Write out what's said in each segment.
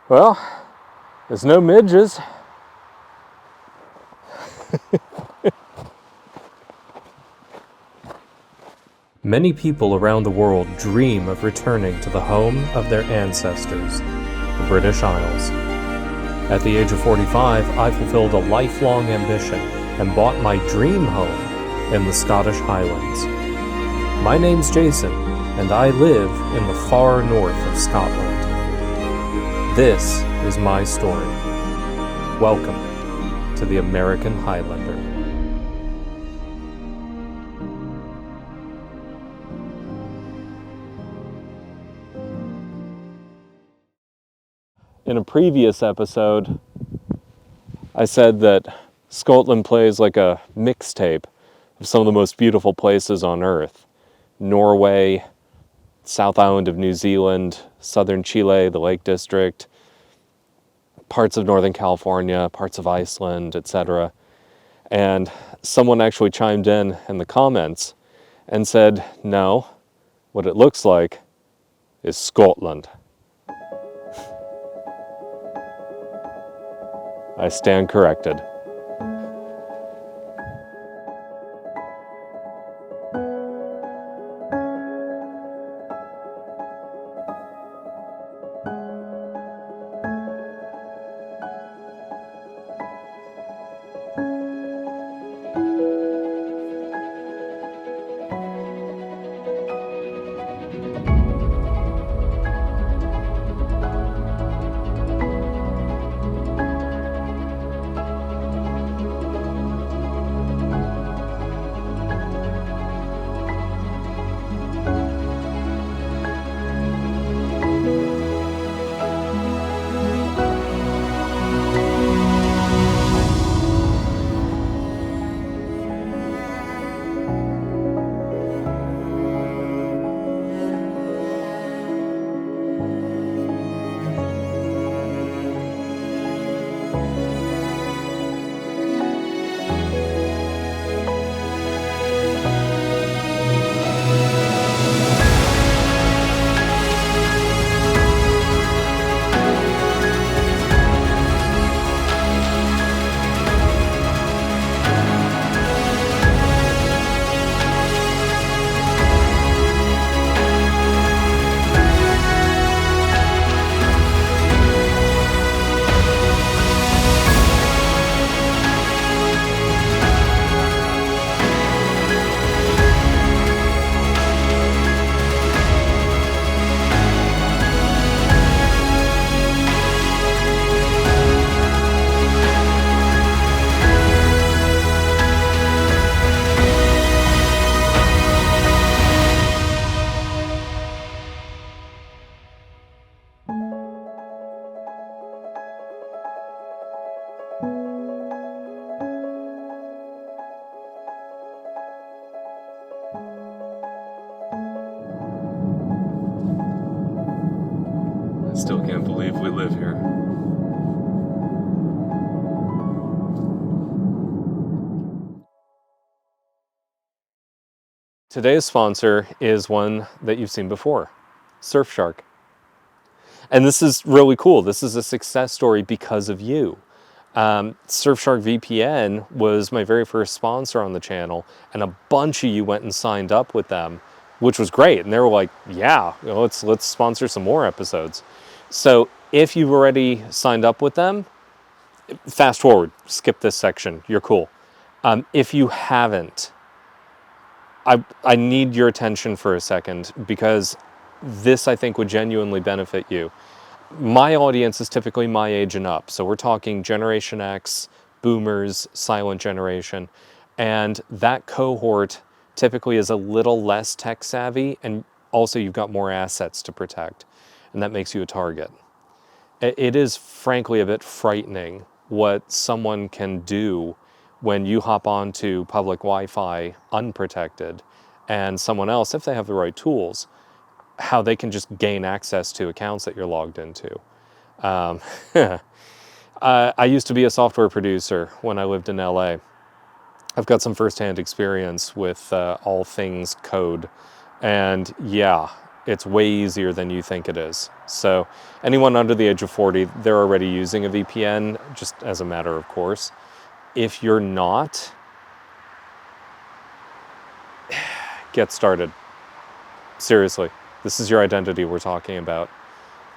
Well, there's no midges. Many people around the world dream of returning to the home of their ancestors, the British Isles. At the age of 45, I fulfilled a lifelong ambition and bought my dream home in the Scottish Highlands. My name's Jason, and I live in the far north of Scotland. This is my story. Welcome to the American Highlander. In a previous episode, I said that Scotland plays like a mixtape of some of the most beautiful places on Earth. Norway, South Island of New Zealand, southern Chile, the Lake District, parts of Northern California, parts of Iceland, etc. And someone actually chimed in the comments and said, no, what it looks like is Scotland. I stand corrected. I still can't believe we live here. Today's sponsor is one that you've seen before, Surfshark. And this is really cool. This is a success story because of you. Surfshark VPN was my very first sponsor on the channel, and a bunch of you went and signed up with them, which was great. And they were like, yeah, let's sponsor some more episodes. So if you've already signed up with them, fast forward, skip this section, you're cool. If you haven't, I need your attention for a second, because this, I think, would genuinely benefit you. My audience is typically my age and up, so we're talking Generation X, Boomers, Silent Generation, and that cohort typically is a little less tech savvy, and also you've got more assets to protect, and that makes you a target. It is frankly a bit frightening what someone can do when you hop onto public Wi-Fi unprotected, and someone else, if they have the right tools, how they can just gain access to accounts that you're logged into. I used to be a software producer when I lived in LA. I've got some firsthand experience with all things code. And yeah, It's way easier than you think it is. So anyone under the age of 40, they're already using a VPN, just as a matter of course. If you're not, get started. Seriously, this is your identity we're talking about.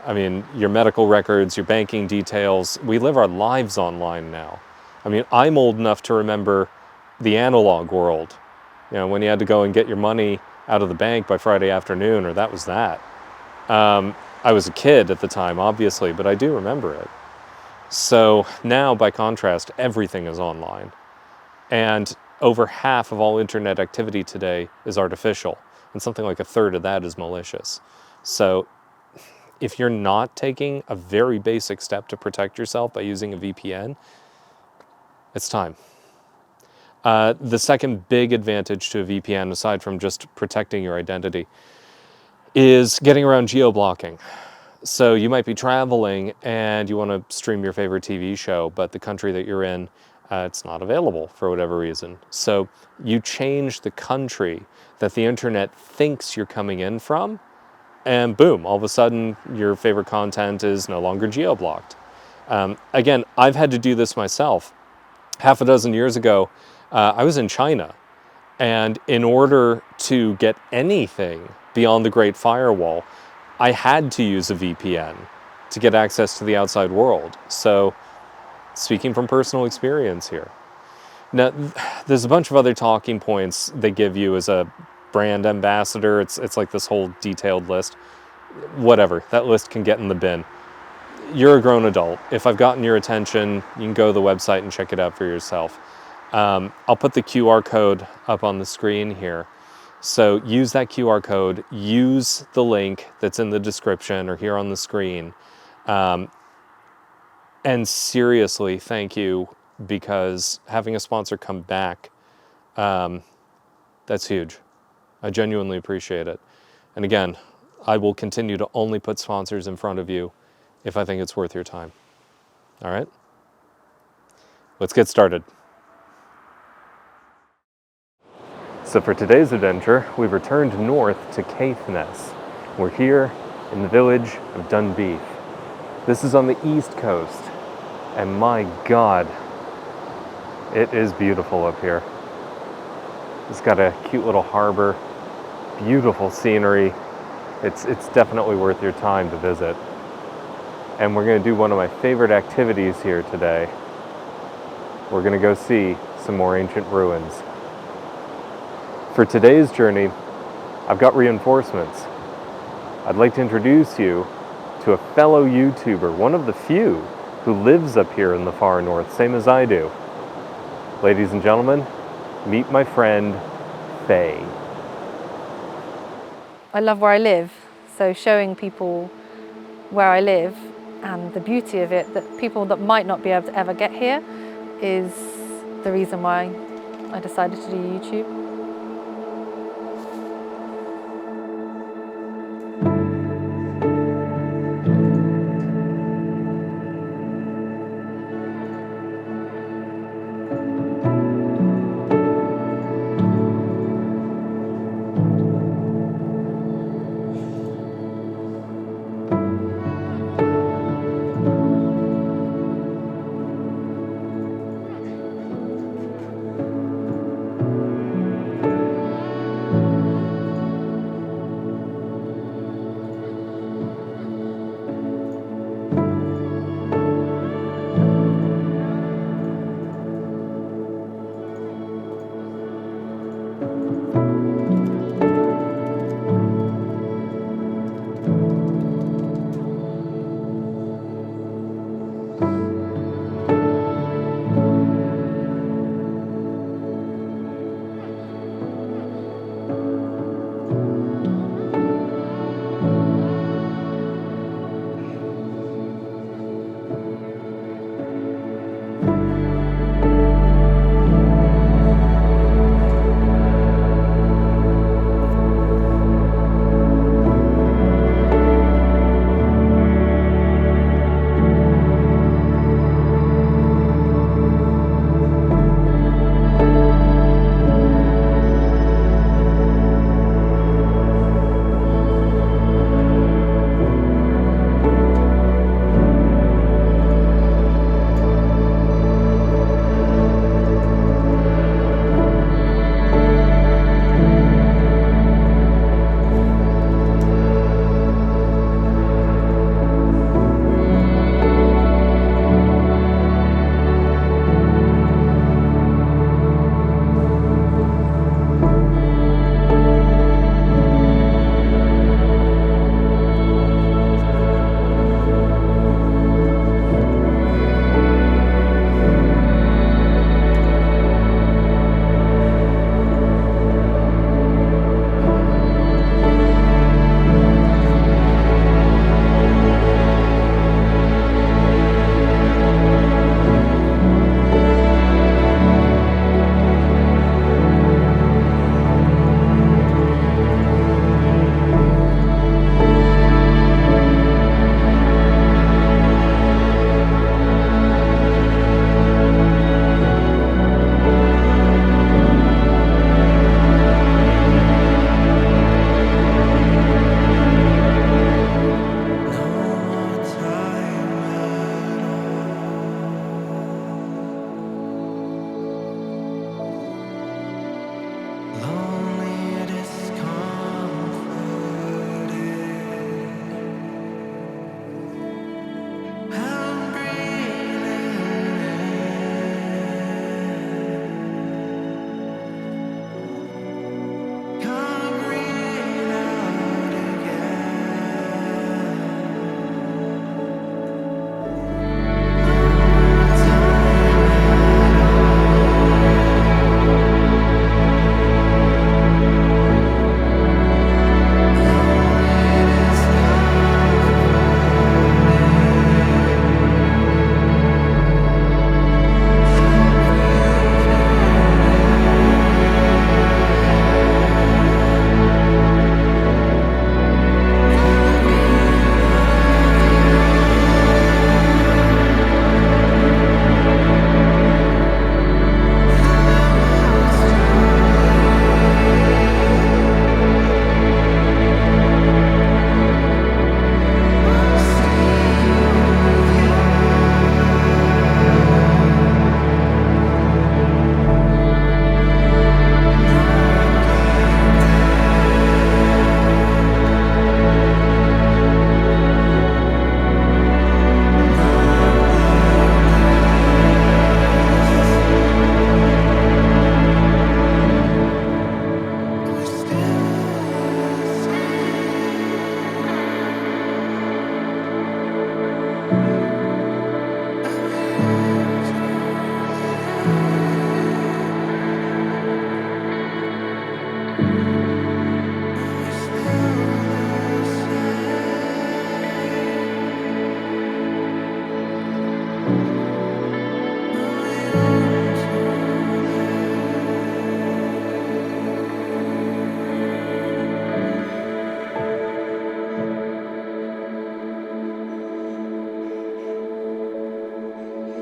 I mean, your medical records, your banking details, we live our lives online now. I mean, I'm old enough to remember the analog world. You know, when you had to go and get your money out of the bank by Friday afternoon, or that was that. I was a kid at the time, obviously, but I do remember it. So now, by contrast, everything is online. And over half of all internet activity today is artificial, and something like a third of that is malicious. So if you're not taking a very basic step to protect yourself by using a VPN, it's time. The second big advantage to a VPN, aside from just protecting your identity, is getting around geo-blocking. So you might be traveling and you want to stream your favorite TV show, but the country that you're in, it's not available for whatever reason. So you change the country that the internet thinks you're coming in from, and boom, all of a sudden your favorite content is no longer geo-blocked. Again, I've had to do this myself. Half a dozen years ago, I was in China, and in order to get anything beyond the Great Firewall, I had to use a VPN to get access to the outside world. So, speaking from personal experience here. Now, there's a bunch of other talking points they give you as a brand ambassador. It's like this whole detailed list. Whatever, that list can get in the bin. You're a grown adult. If I've gotten your attention, you can go to the website and check it out for yourself. I'll put the QR code up on the screen here. So use that QR code, use the link that's in the description or here on the screen. And seriously, thank you, because having a sponsor come back, that's huge. I genuinely appreciate it. And again, I will continue to only put sponsors in front of you if I think it's worth your time. All right? Let's get started. So for today's adventure, we've returned north to Caithness. We're here in the village of Dunbeath. This is on the east coast, and my God, it is beautiful up here. It's got a cute little harbor, beautiful scenery. It's definitely worth your time to visit. And we're going to do one of my favorite activities here today. We're going to go see some more ancient ruins. For today's journey, I've got reinforcements. I'd like to introduce you to a fellow YouTuber, one of the few who lives up here in the far north, same as I do. Ladies and gentlemen, meet my friend, Faye. I love where I live, so showing people where I live and the beauty of it, that people that might not be able to ever get here, is the reason why I decided to do YouTube.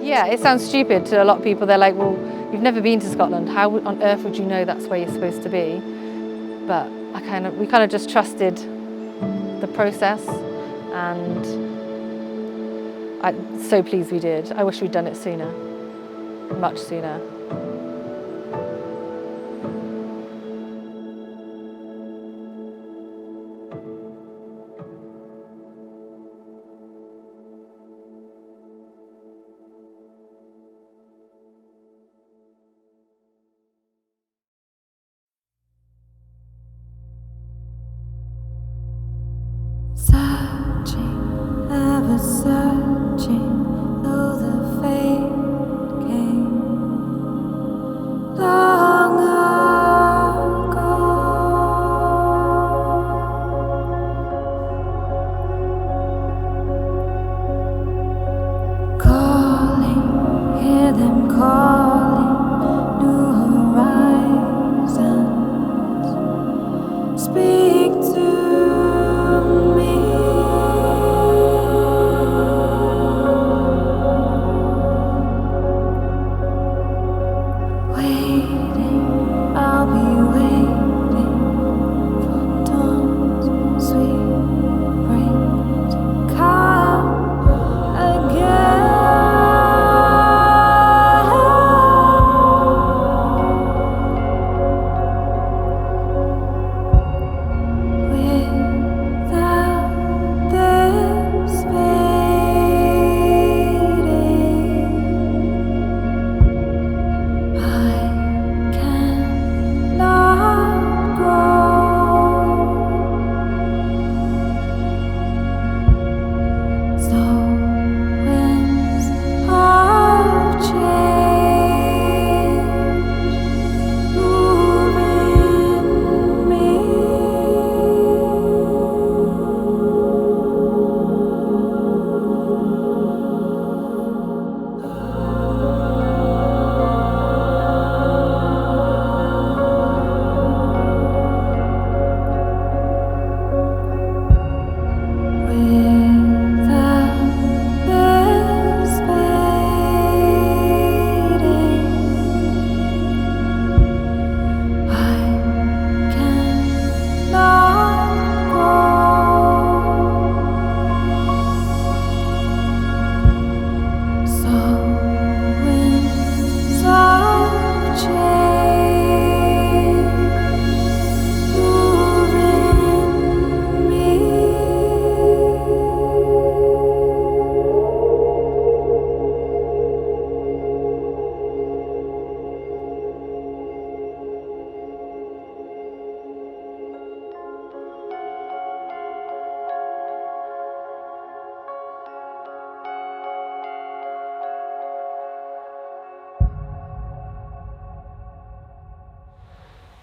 Yeah, it sounds stupid to a lot of people. They're like, well, you've never been to Scotland. How on earth would you know that's where you're supposed to be? But we kind of just trusted the process, and I'm so pleased we did. I wish we'd done it sooner, much sooner. Searching, ever searching, though the fate came long ago. Calling, hear them calling, new horizons. Speak to me. Waiting, I'll be waiting for dawn's sweet rain to come again. Without this fading, I cannot grow. So winds of change move in me. Without this fading, I cannot grow. So winds of change move in me.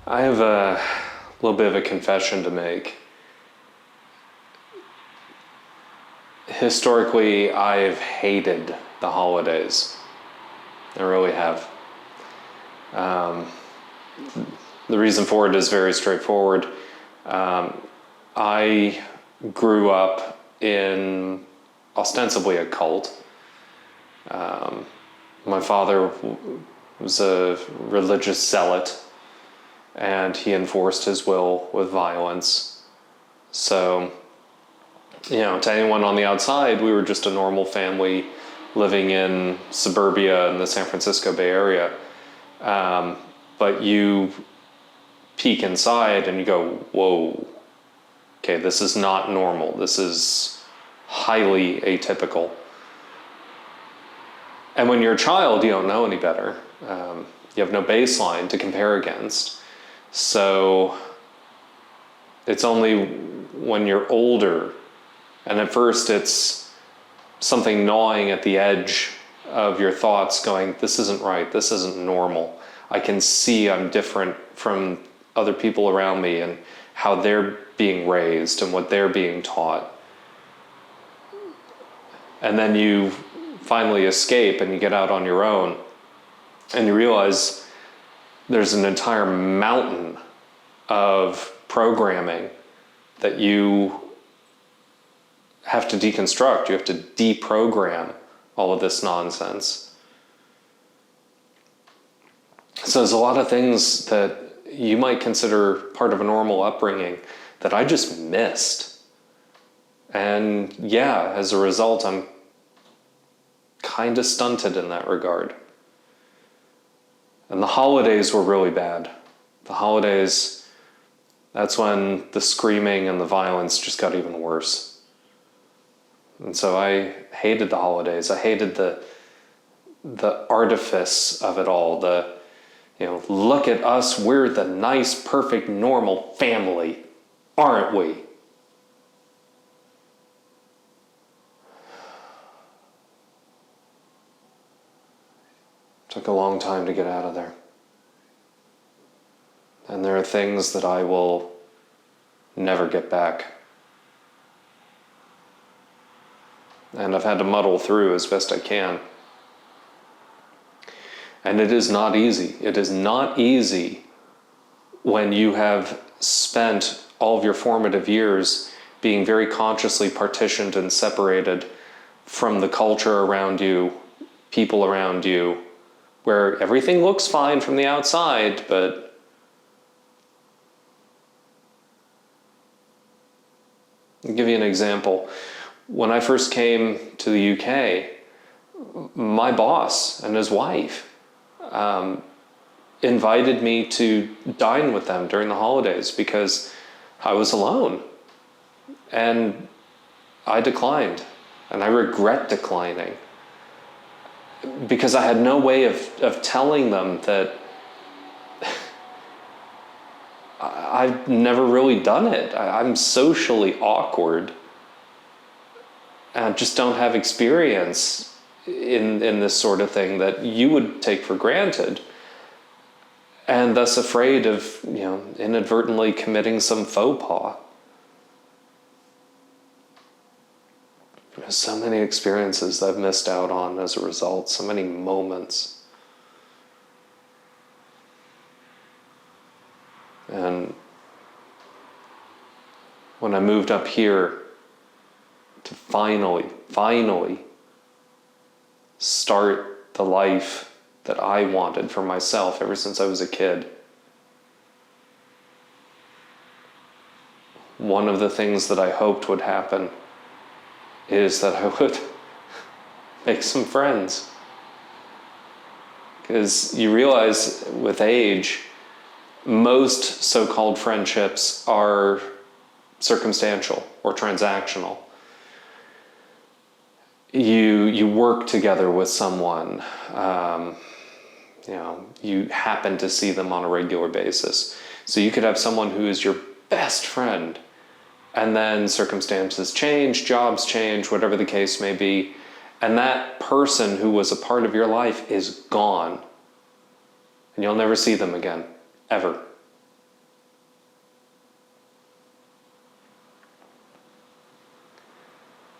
I have a little bit of a confession to make. Historically, I've hated the holidays. I really have. The reason for it is very straightforward. I grew up in ostensibly a cult. My father was a religious zealot, and he enforced his will with violence. So, to anyone on the outside, we were just a normal family living in suburbia in the San Francisco Bay Area. But you peek inside and you go, whoa, okay, this is not normal. This is highly atypical. And when you're a child, you don't know any better. You have no baseline to compare against. So it's only when you're older, and at first it's something gnawing at the edge of your thoughts going, this isn't right, this isn't normal. I can see I'm different from other people around me and how they're being raised and what they're being taught. And then you finally escape and you get out on your own and you realize there's an entire mountain of programming that you have to deconstruct. You have to deprogram all of this nonsense. So there's a lot of things that you might consider part of a normal upbringing that I just missed. And yeah, as a result, I'm kind of stunted in that regard. And the holidays were really bad. The holidays, that's when the screaming and the violence just got even worse. And so I hated the holidays. I hated the artifice of it all. Look at us, we're the nice, perfect, normal family, aren't we? Took a long time to get out of there. And there are things that I will never get back. And I've had to muddle through as best I can. And it is not easy. It is not easy when you have spent all of your formative years being very consciously partitioned and separated from the culture around you, people around you, where everything looks fine from the outside, but I'll give you an example. When I first came to the UK, my boss and his wife invited me to dine with them during the holidays because I was alone. And I declined, and I regret declining because I had no way of telling them that I've never really done it. I'm socially awkward and I just don't have experience in this sort of thing that you would take for granted, and thus afraid of inadvertently committing some faux pas. There's so many experiences that I've missed out on as a result, so many moments. And when I moved up here to finally start the life that I wanted for myself ever since I was a kid, one of the things that I hoped would happen is that I would make some friends. Because you realize with age, most so-called friendships are circumstantial or transactional. You work together with someone, you happen to see them on a regular basis. So you could have someone who is your best friend, and then circumstances change, jobs change, whatever the case may be, and that person who was a part of your life is gone. And you'll never see them again, ever.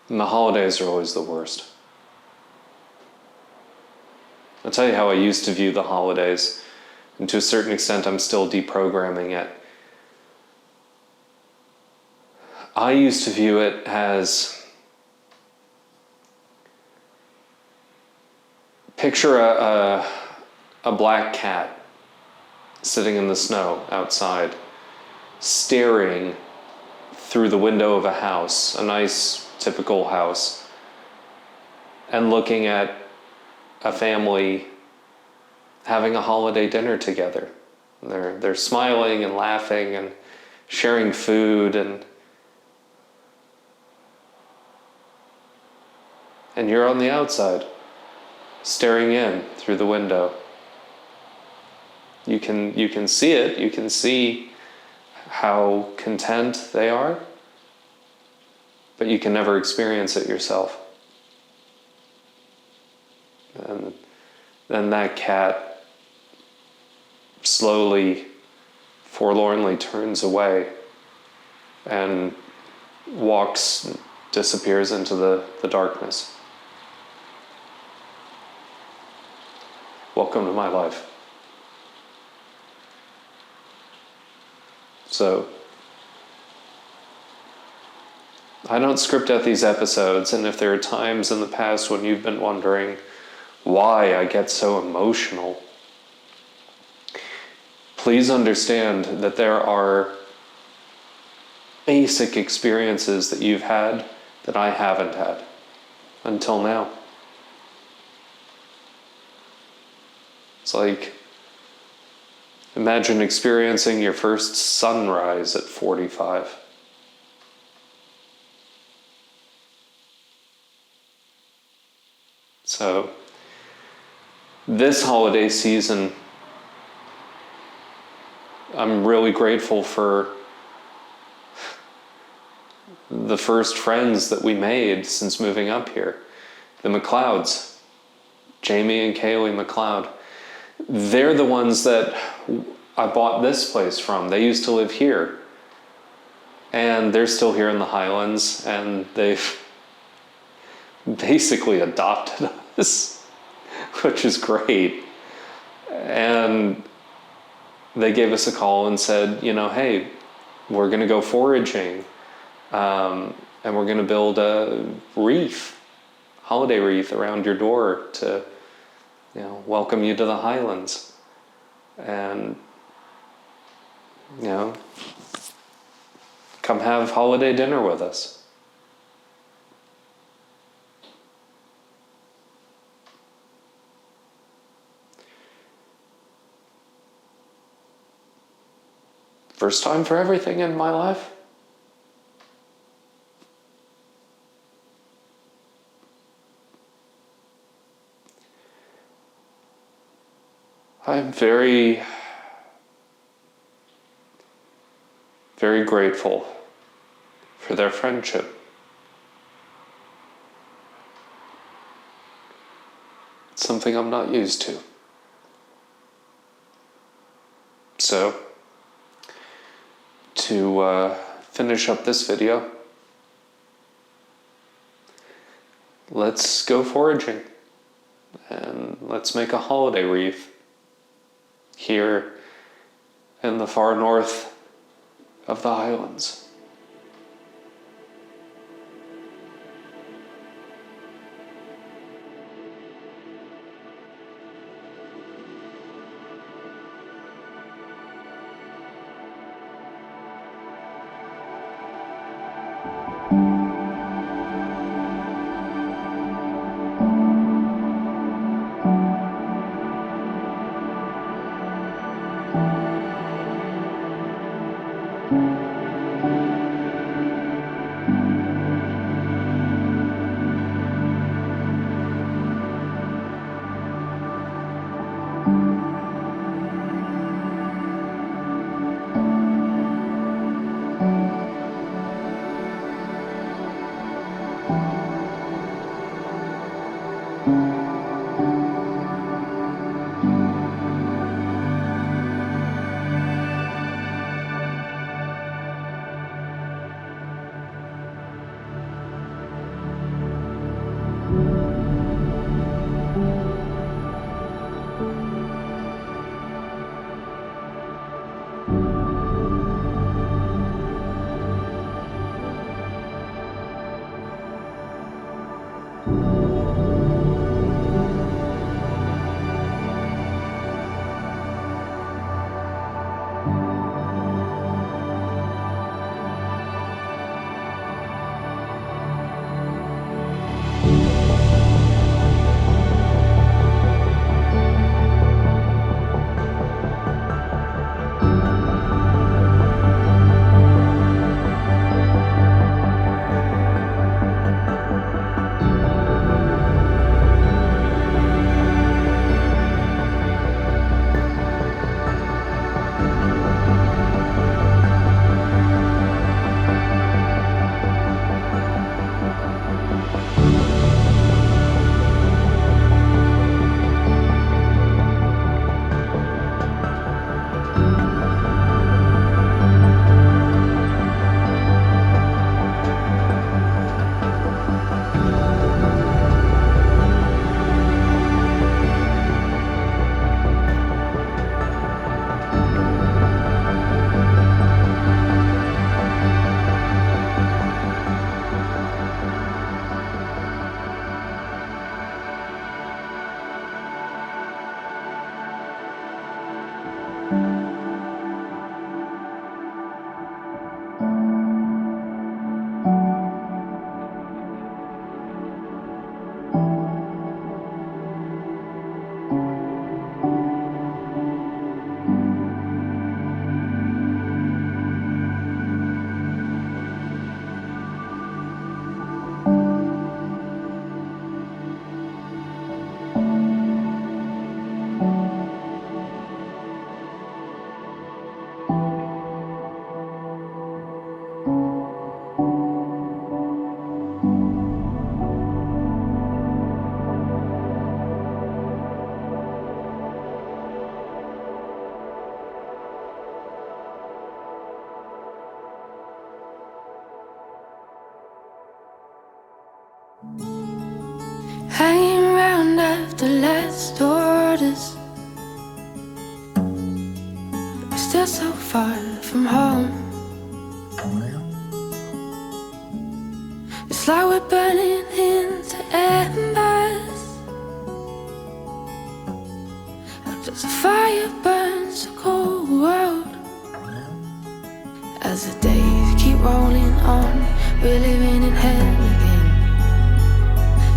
And the holidays are always the worst. I'll tell you how I used to view the holidays, and to a certain extent I'm still deprogramming it. I used to view it as, picture a black cat sitting in the snow outside, staring through the window of a house, a nice typical house, and looking at a family having a holiday dinner together. They're smiling and laughing and sharing food, and you're on the outside, staring in through the window. You can see it. You can see how content they are, but you can never experience it yourself. And then that cat slowly, forlornly turns away and disappears into the darkness. Welcome to my life. So, I don't script out these episodes, and if there are times in the past when you've been wondering why I get so emotional, please understand that there are basic experiences that you've had that I haven't had until now. It's like, imagine experiencing your first sunrise at 45. So, this holiday season, I'm really grateful for the first friends that we made since moving up here. The McLeods, Jamie and Kayleigh McLeod. They're the ones that I bought this place from. They used to live here. And they're still here in the Highlands, and they've basically adopted us, which is great. And they gave us a call and said, you know, hey, we're going to go foraging, and we're going to build a wreath, holiday wreath around your door to, you know, welcome you to the Highlands. And, you know, come have holiday dinner with us. First time for everything in my life. I'm very, very grateful for their friendship. It's something I'm not used to. So, to finish up this video, let's go foraging and let's make a holiday wreath here in the far north of the Highlands. left the last orders. We're still so far from home. It's like we're burning into embers. As a fire burns a cold world. As the days keep rolling on, we're living in hell again.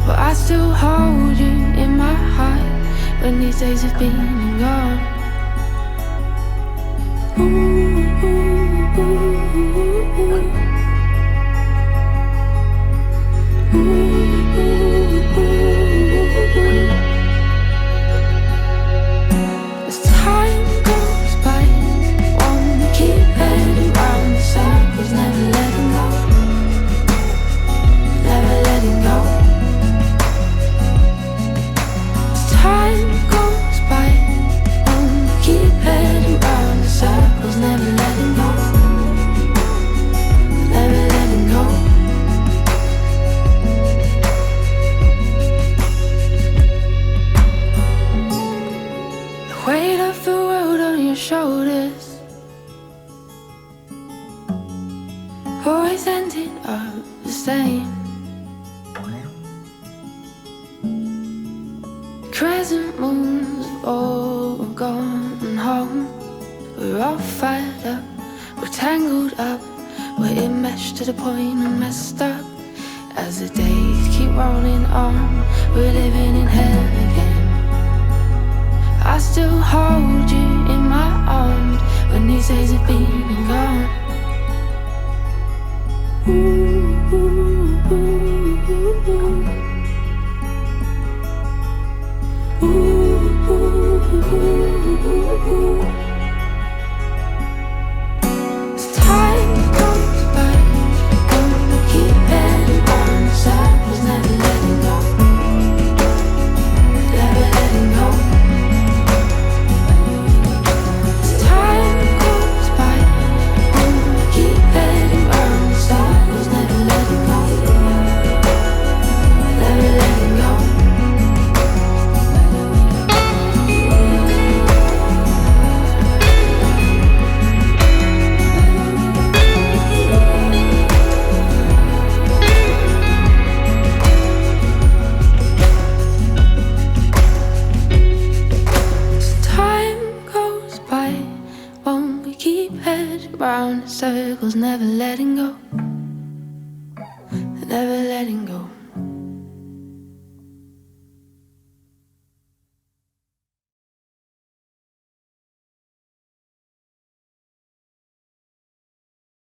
But I still hold you in my heart when these days have been and gone. Ooh, ooh, ooh, ooh. Ooh, ooh, ooh, ooh. As time goes by, wanna keep heading round the circles, never letting go, never letting go. As time goes by, wanna keep heading round the circles, never letting go, never letting go. The weight of the world on your shoulders, always ending up the same. Crescent moons have all gone home. We're all fired up, we're tangled up, we're enmeshed to the point of messed up. As the days keep rolling on, we're living in hell again. I still hold you in my arms when these days have been and gone. Ooh, ooh, ooh, ooh, ooh. Ooh, ooh, ooh, ooh, ooh. As time goes by, gonna keep heading round the circles, never letting go, never letting go. As time goes by, gonna keep heading round the circles, never letting go, never letting go. Won't we keep heading round in circles, never letting go, never letting go.